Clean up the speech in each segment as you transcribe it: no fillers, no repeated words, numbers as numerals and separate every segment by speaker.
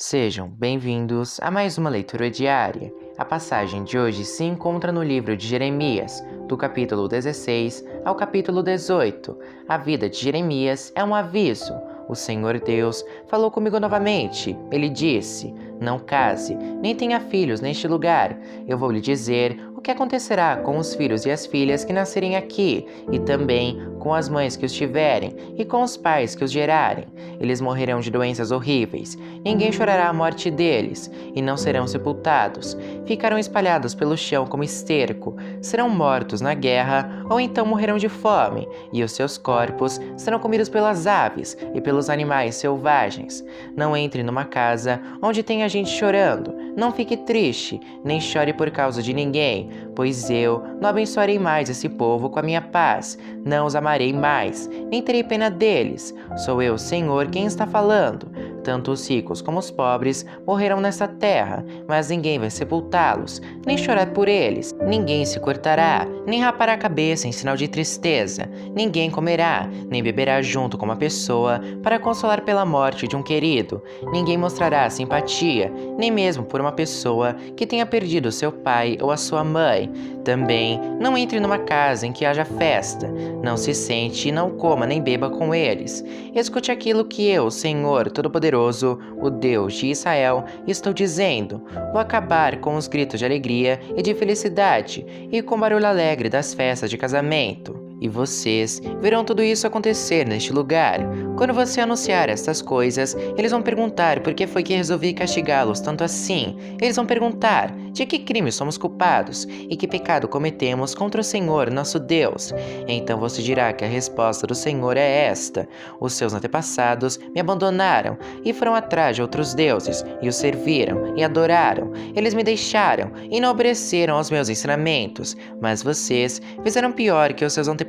Speaker 1: Sejam bem-vindos a mais uma leitura diária. A passagem de hoje se encontra no livro de Jeremias, do capítulo 16 ao capítulo 18. A vida de Jeremias é um aviso. O Senhor Deus falou comigo novamente. Ele disse: "Não case, nem tenha filhos neste lugar. Eu vou lhe dizer o que acontecerá com os filhos e as filhas que nascerem aqui, e também com as mães que os tiverem, e com os pais que os gerarem. Eles morrerão de doenças horríveis. Ninguém chorará a morte deles, e não serão sepultados. Ficarão espalhados pelo chão como esterco. Serão mortos na guerra, ou então morrerão de fome, e os seus corpos serão comidos pelas aves e pelos animais selvagens. Não entre numa casa onde tenha gente chorando. Não fique triste, nem chore por causa de ninguém, pois eu não abençoarei mais esse povo com a minha paz. Não os amarei mais, nem terei pena deles. Sou eu, Senhor, quem está falando. Tanto os ricos como os pobres morrerão nessa terra, mas ninguém vai sepultá-los, nem chorar por eles. Ninguém se cortará, nem rapará a cabeça em sinal de tristeza. Ninguém comerá, nem beberá junto com uma pessoa para consolar pela morte de um querido. Ninguém mostrará simpatia, nem mesmo por uma pessoa que tenha perdido seu pai ou a sua mãe. Também não entre numa casa em que haja festa. Não se sente e não coma nem beba com eles. Escute aquilo que eu, Senhor Todo-Poderoso, o Deus de Israel, estou dizendo. Vou acabar com os gritos de alegria e de felicidade, e com o barulho alegre das festas de casamento. E vocês verão tudo isso acontecer neste lugar. Quando você anunciar estas coisas, eles vão perguntar por que foi que resolvi castigá-los tanto assim. Eles vão perguntar de que crime somos culpados e que pecado cometemos contra o Senhor, nosso Deus. Então você dirá que a resposta do Senhor é esta: os seus antepassados me abandonaram e foram atrás de outros deuses e os serviram e adoraram. Eles me deixaram e não obedeceram aos meus ensinamentos, mas vocês fizeram pior que os seus antepassados.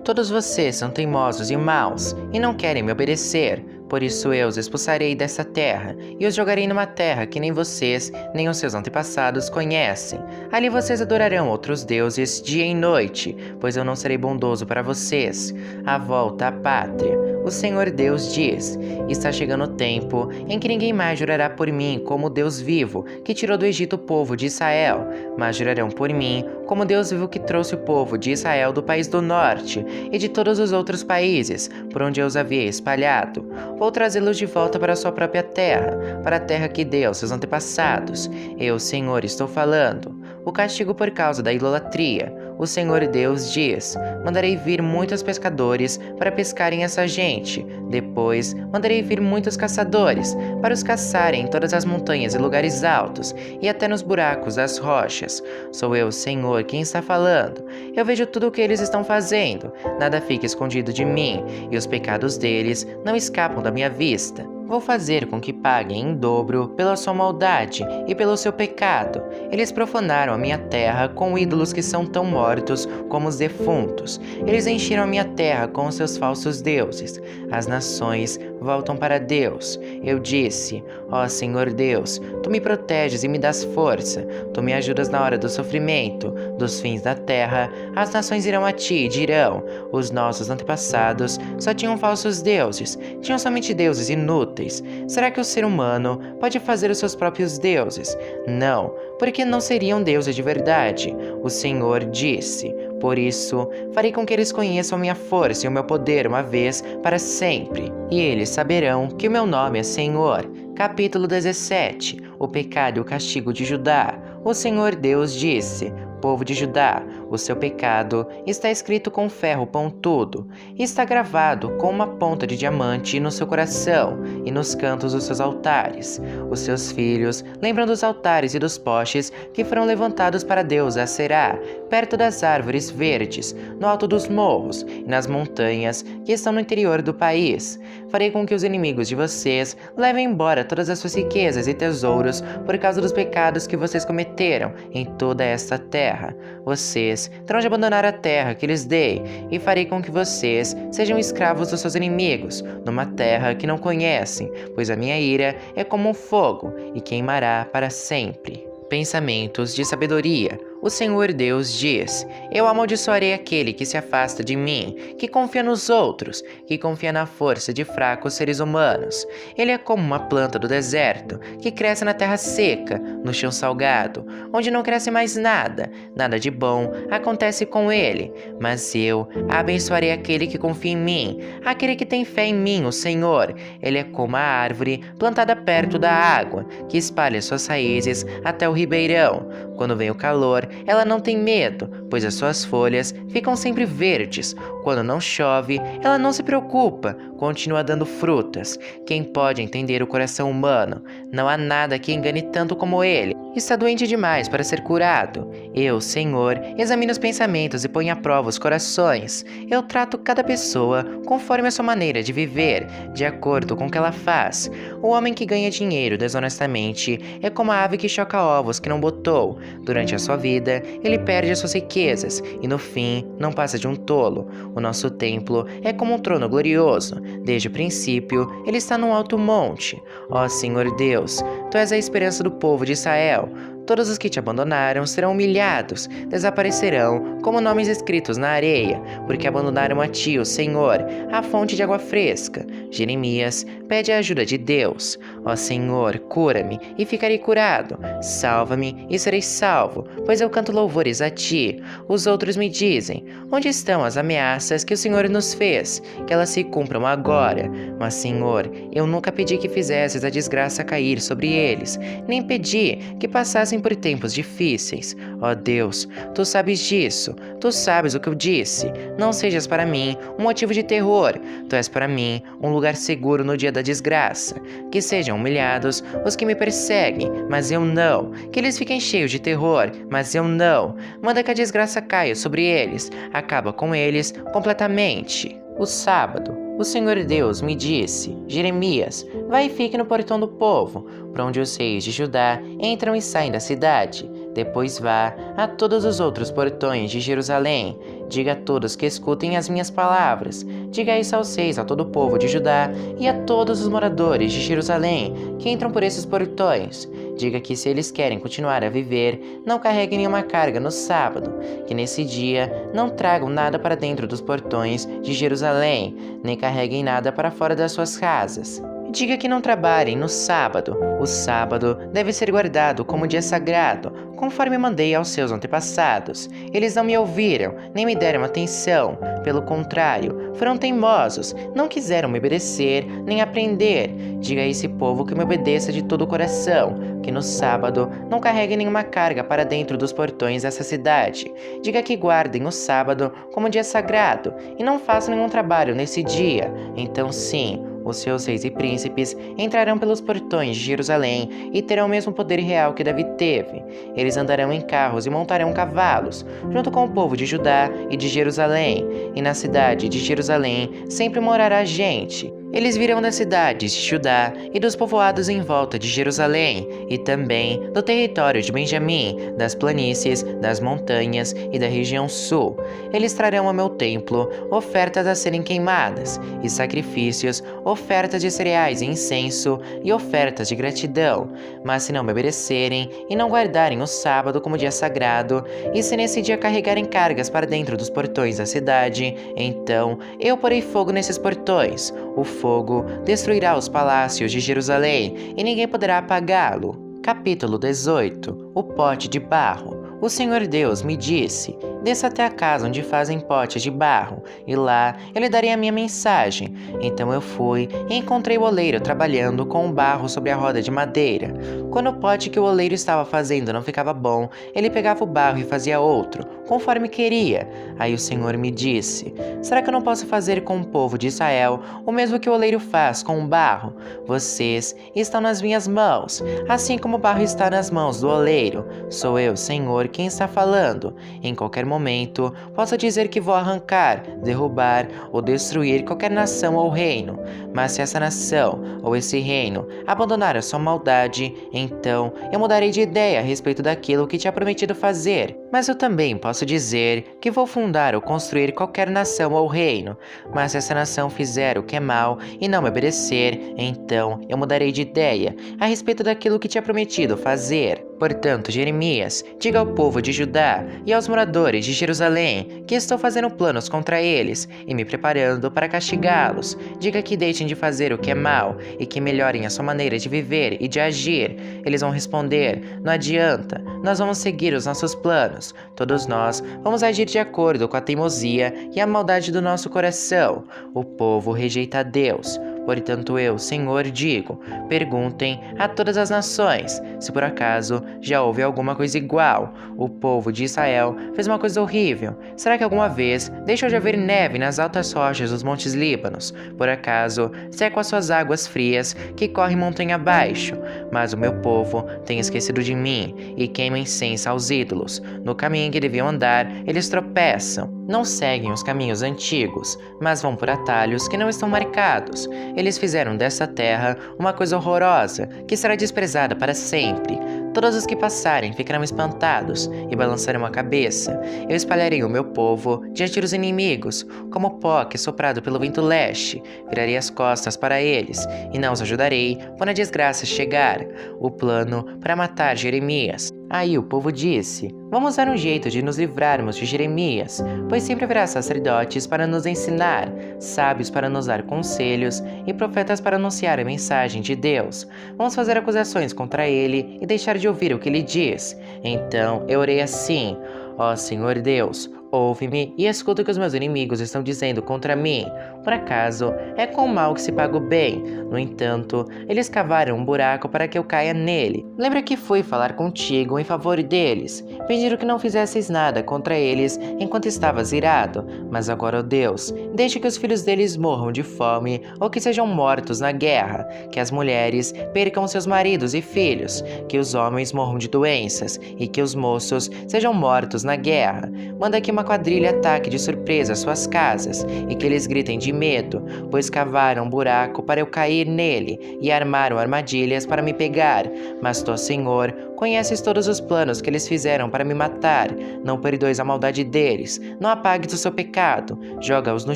Speaker 1: Todos vocês são teimosos e maus e não querem me obedecer. Por isso eu os expulsarei dessa terra e os jogarei numa terra que nem vocês, nem os seus antepassados conhecem. Ali vocês adorarão outros deuses dia e noite, pois eu não serei bondoso para vocês. A volta à pátria. O Senhor Deus diz: está chegando o tempo em que ninguém mais jurará por mim como Deus vivo, que tirou do Egito o povo de Israel, mas jurarão por mim como Deus vivo que trouxe o povo de Israel do país do norte e de todos os outros países, por onde eu os havia espalhado. Vou trazê-los de volta para a sua própria terra, para a terra que deu aos seus antepassados. Eu, Senhor, estou falando. O castigo por causa da idolatria. O Senhor Deus diz: mandarei vir muitos pescadores para pescarem essa gente. Depois mandarei vir muitos caçadores para os caçarem em todas as montanhas e lugares altos e até nos buracos das rochas. Sou eu, Senhor, quem está falando. Eu vejo tudo o que eles estão fazendo. Nada fica escondido de mim, e os pecados deles não escapam da minha vista. Vou fazer com que paguem em dobro pela sua maldade e pelo seu pecado. Eles profanaram a minha terra com ídolos que são tão mortos como os defuntos. Eles encheram a minha terra com os seus falsos deuses. As nações voltam para Deus. Eu disse: ó Senhor Deus, tu me proteges e me das força. Tu me ajudas na hora do sofrimento, dos fins da terra. As nações irão a ti e dirão: os nossos antepassados só tinham falsos deuses, tinham somente deuses inúteis. Será que o ser humano pode fazer os seus próprios deuses? Não, porque não seriam deuses de verdade. O Senhor disse: por isso, farei com que eles conheçam a minha força e o meu poder uma vez para sempre. E eles saberão que o meu nome é Senhor. Capítulo 17. O pecado e o castigo de Judá. O Senhor Deus disse: povo de Judá, o seu pecado está escrito com ferro pontudo, e está gravado com uma ponta de diamante no seu coração e nos cantos dos seus altares. Os seus filhos lembram dos altares e dos postes que foram levantados para Deus Aserá, perto das árvores verdes, no alto dos morros e nas montanhas que estão no interior do país. Farei com que os inimigos de vocês levem embora todas as suas riquezas e tesouros por causa dos pecados que vocês cometeram em toda esta terra. Vocês terão de abandonar a terra que lhes dei, e farei com que vocês sejam escravos dos seus inimigos, numa terra que não conhecem, pois a minha ira é como um fogo e queimará para sempre. Pensamentos de sabedoria. O Senhor Deus diz: Eu amaldiçoarei aquele que se afasta de mim, que confia nos outros, que confia na força de fracos seres humanos. Ele é como uma planta do deserto, que cresce na terra seca, no chão salgado, onde não cresce mais nada, nada de bom acontece com ele. Mas eu abençoarei aquele que confia em mim, aquele que tem fé em mim, o Senhor. Ele é como a árvore plantada perto da água, que espalha suas raízes até o ribeirão. Quando vem o calor, ela não tem medo, pois as suas folhas ficam sempre verdes. Quando não chove, ela não se preocupa, continua dando frutas. Quem pode entender o coração humano? Não há nada que engane tanto como ele. Está doente demais para ser curado. Eu, Senhor, examino os pensamentos e ponho à prova os corações. Eu trato cada pessoa conforme a sua maneira de viver, de acordo com o que ela faz. O homem que ganha dinheiro desonestamente é como a ave que choca ovos que não botou. Durante a sua vida, ele perde as suas riquezas e no fim não passa de um tolo. O nosso templo é como um trono glorioso. Desde o princípio, ele está num alto monte. Ó Senhor Deus, Tu és a esperança do povo de Israel. Todos os que te abandonaram serão humilhados, desaparecerão como nomes escritos na areia, porque abandonaram a ti, o Senhor, a fonte de água fresca. Jeremias pede a ajuda de Deus. Ó Senhor, cura-me e ficarei curado. Salva-me e serei salvo, pois eu canto louvores a ti. Os outros me dizem: onde estão as ameaças que o Senhor nos fez? Que elas se cumpram agora. Mas, Senhor, eu nunca pedi que fizesses a desgraça cair sobre eles, nem pedi que passassem por tempos difíceis. Ó Deus, Tu sabes disso, Tu sabes o que eu disse. Não sejas para mim um motivo de terror, Tu és para mim um lugar seguro no dia da desgraça. Que sejam humilhados os que me perseguem, mas eu não. Que eles fiquem cheios de terror, mas eu não. Manda que a desgraça caia sobre eles, acaba com eles completamente. O sábado, o Senhor Deus me disse: Jeremias, vai e fique no portão do povo, por onde os reis de Judá entram e saem da cidade. Depois vá a todos os outros portões de Jerusalém. Diga a todos que escutem as minhas palavras. Diga isso aos reis, a todo o povo de Judá e a todos os moradores de Jerusalém que entram por esses portões. Diga que se eles querem continuar a viver, não carreguem nenhuma carga no sábado, que nesse dia não tragam nada para dentro dos portões de Jerusalém, nem carreguem nada para fora das suas casas. Diga que não trabalhem no sábado. O sábado deve ser guardado como dia sagrado, conforme mandei aos seus antepassados. Eles não me ouviram, nem me deram atenção. Pelo contrário, foram teimosos, não quiseram me obedecer, nem aprender. Diga a esse povo que me obedeça de todo o coração, que no sábado não carreguem nenhuma carga para dentro dos portões dessa cidade. Diga que guardem o sábado como dia sagrado, e não façam nenhum trabalho nesse dia. Então sim, os seus reis e príncipes entrarão pelos portões de Jerusalém e terão o mesmo poder real que Davi teve. Eles andarão em carros e montarão cavalos, junto com o povo de Judá e de Jerusalém. E na cidade de Jerusalém sempre morará gente. Eles virão das cidades de Judá e dos povoados em volta de Jerusalém, e também do território de Benjamim, das planícies, das montanhas e da região sul. Eles trarão ao meu templo ofertas a serem queimadas, e sacrifícios, ofertas de cereais e incenso, e ofertas de gratidão. Mas se não me obedecerem e não guardarem o sábado como dia sagrado, e se nesse dia carregarem cargas para dentro dos portões da cidade, então eu porei fogo nesses portões. O fogo destruirá os palácios de Jerusalém e ninguém poderá apagá-lo. Capítulo 18. O pote de barro. O Senhor Deus me disse: desça até a casa onde fazem potes de barro, e lá eu lhe darei a minha mensagem. Então eu fui e encontrei o oleiro trabalhando com o barro sobre a roda de madeira. Quando o pote que o oleiro estava fazendo não ficava bom, ele pegava o barro e fazia outro, conforme queria. Aí o Senhor me disse: será que eu não posso fazer com o povo de Israel o mesmo que o oleiro faz com o barro? Vocês estão nas minhas mãos, assim como o barro está nas mãos do oleiro. Sou eu, Senhor, quem está falando. Em qualquer momento, posso dizer que vou arrancar, derrubar ou destruir qualquer nação ou reino. Mas se essa nação ou esse reino abandonar a sua maldade, então eu mudarei de ideia a respeito daquilo que tinha prometido fazer. Mas eu também posso dizer que vou fundar ou construir qualquer nação ou reino. Mas se essa nação fizer o que é mal e não me obedecer, então eu mudarei de ideia a respeito daquilo que tinha prometido fazer. Portanto, Jeremias, diga ao povo de Judá e aos moradores de Jerusalém que estou fazendo planos contra eles e me preparando para castigá-los. Diga que deixem de fazer o que é mal e que melhorem a sua maneira de viver e de agir. Eles vão responder: não adianta, nós vamos seguir os nossos planos. Todos nós vamos agir de acordo com a teimosia e a maldade do nosso coração. O povo rejeita a Deus. Portanto, eu, Senhor, digo: perguntem a todas as nações se por acaso já houve alguma coisa igual. O povo de Israel fez uma coisa horrível. Será que alguma vez deixou de haver neve nas altas rochas dos montes Líbanos? Por acaso seca as suas águas frias que correm montanha abaixo? Mas o meu povo tem esquecido de mim e queima incenso aos ídolos. No caminho em que deviam andar, eles tropeçam. Não seguem os caminhos antigos, mas vão por atalhos que não estão marcados. Eles fizeram dessa terra uma coisa horrorosa, que será desprezada para sempre. Todos os que passarem ficarão espantados e balançarão a cabeça. Eu espalharei o meu povo diante dos inimigos, como pó que é soprado pelo vento leste. Virarei as costas para eles e não os ajudarei quando a desgraça chegar. O plano para matar Jeremias. Aí o povo disse: vamos dar um jeito de nos livrarmos de Jeremias, pois sempre haverá sacerdotes para nos ensinar, sábios para nos dar conselhos e profetas para anunciar a mensagem de Deus. Vamos fazer acusações contra ele e deixar de ouvir o que ele diz. Então eu orei assim: ó Senhor Deus, ouve-me e escuta o que os meus inimigos estão dizendo contra mim. Por acaso, é com o mal que se paga o bem. No entanto, eles cavaram um buraco para que eu caia nele. Lembra que fui falar contigo em favor deles. Pediram que não fizesses nada contra eles enquanto estavas irado. Mas agora, ó Deus, deixe que os filhos deles morram de fome ou que sejam mortos na guerra. Que as mulheres percam seus maridos e filhos. Que os homens morram de doenças e que os moços sejam mortos na guerra. Manda que uma quadrilha ataque de surpresa suas casas e que eles gritem de medo, pois cavaram um buraco para eu cair nele e armaram armadilhas para me pegar. Mas tu, Senhor, conheces todos os planos que eles fizeram para me matar. Não perdoes a maldade deles, não apagues o seu pecado, joga-os no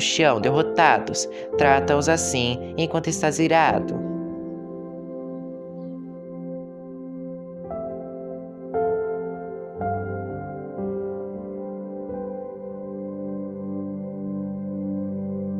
Speaker 1: chão derrotados, trata-os assim enquanto estás irado.